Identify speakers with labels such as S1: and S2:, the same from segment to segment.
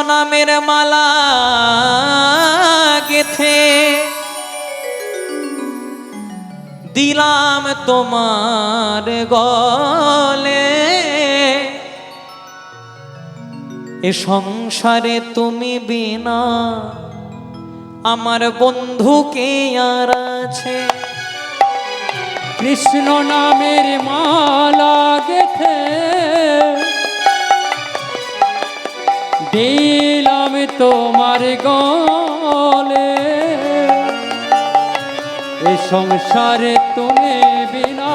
S1: নামের মালা গেথে দিলাম তোমার গলে, এ সংসারে তুমি বিনা আমার বন্ধু কে আর আছে।
S2: কৃষ্ণ নামের মালা গেথে দিলাম তোমার গলে, এ সংসারে তুমি বিনা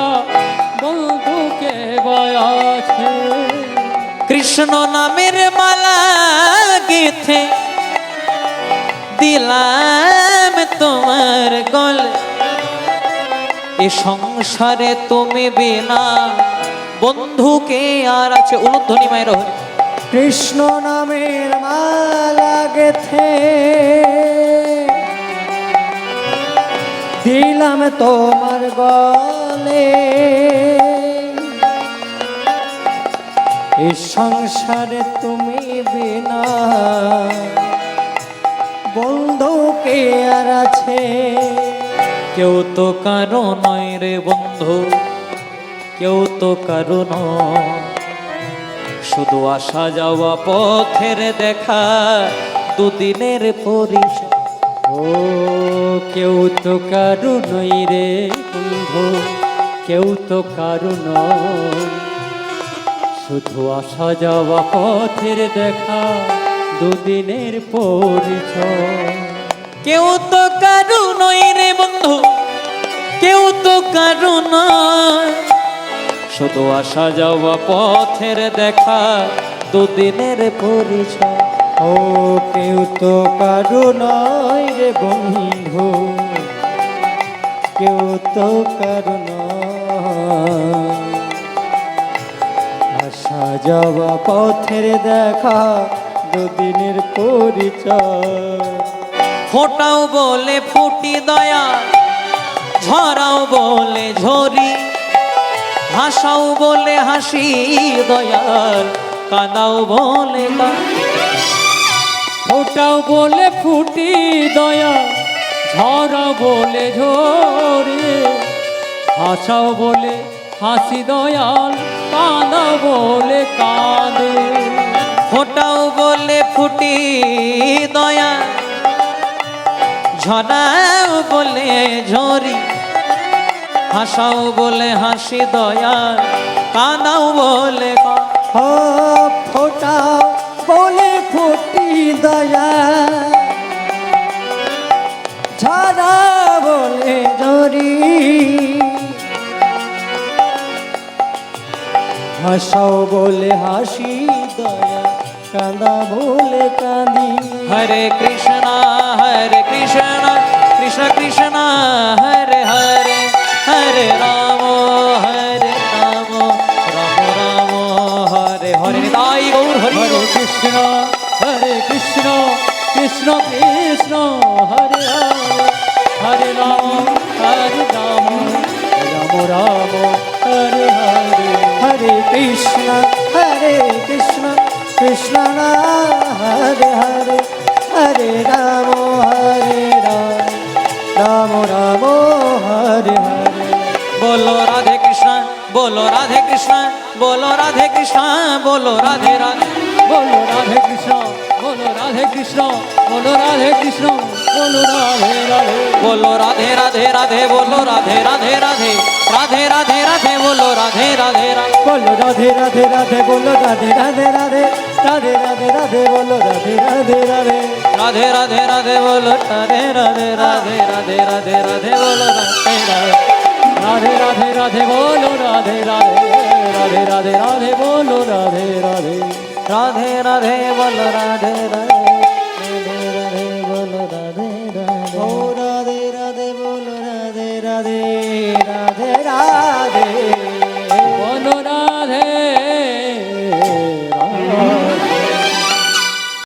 S2: বন্ধু কে আছে।
S1: কৃষ্ণ নামের মালা গেথে দিলাম তোমার গলে, এ সংসারে তুমি বিনা বন্ধু কে আর আছে। উলুধ্বনি মায়ের হরি।
S3: কৃষ্ণ নামের মালা গেথে দিলাম তোমার গলে, এই সংসারে তুমি বিনা বন্ধু কে আর আছে।
S1: কেউ তো কারো নয় রে বন্ধু, কেউ তো কারো নয়, শুধু আসা যাওয়া পথের দেখা দুদিনের পরিচয়।
S2: ও কেউ তো কারু নই রে বন্ধু, কেউ তো কারু নয়, শুধু আসা যাওয়া পথের দেখা দুদিনের পরিচয়।
S1: কেউ তো কারো নয় রে বন্ধু, কেউ তো কারো নয়, শুধু আসা যাওয়া পথের দেখা দুদিনের পরিচয়।
S3: ও কেউ তো কারু নয় রে বন্ধু, কেউ তো কারু নয়, আসা যাওয়া পথের দেখা দুদিনের পরিচয়।
S1: ফোটাও বলে ফুটি দয়া, ঝরাও বলে ঝরি, হাসাও বলে হাসি দয়াল, কাঁদাও বলে
S2: ফোটাও বলে ফুটি দয়া, ঝরাও বলে ঝরে, হাসাও বলে হাসি দয়াল, কাঁদাও বলে কাঁদে।
S1: ফোটাও বলে ফুটি দয়া, ঝরাও বলে ঝরি, হাসাও বলে হাসি দয়াল, কাঁদাও বলে
S3: ফোটাও বলে ফুটি দয়া, ঝরা বলে ঝরি, হাসাও বলে হাসি দয়া, কাঁদা বলে কাঁদি।
S1: হরে কৃষ্ণ কৃষ্ণ কৃষ্ণ হরে হরে, হরে রাম রাম রাম হরে হরে। তাই গৌর হরি।
S2: হরে কৃষ্ণ কৃষ্ণ কৃষ্ণ হরে হরে, হরে রাম রাম রাম হরে হরে।
S3: হরে কৃষ্ণ কৃষ্ণ হরে হরে, হরে রাম রাম রাম হরে হরে।
S1: बोलो राधे कृष्ण, बोलो राधे कृष्ण, बोलो राधे कृष्ण, बोलो राधे राधे।
S2: बोलो राधे कृष्ण, बोलो राधे कृष्ण, बोलो राधे कृष्ण, बोलो राधे राधे।
S1: बोलो राधे राधे राधे, बोलो राधे राधे राधे, राधे राधे राधे, बोलो राधे राधे राधे।
S3: बोलो राधे राधे राधे, बोलो राधे राधे राधे, राधे राधे राधे, बोलो राधे राधे राधे।
S1: राधे राधे राधे, बोलो राधे राधे राधे, राधे राधे राधे, बोलो राधे राधे।
S2: राधे राधे राधे, बोलो राधे राधे, राधे राधे राधे, बोलो राधे राधे।
S1: राधे राधे, बोलो राधे राधे।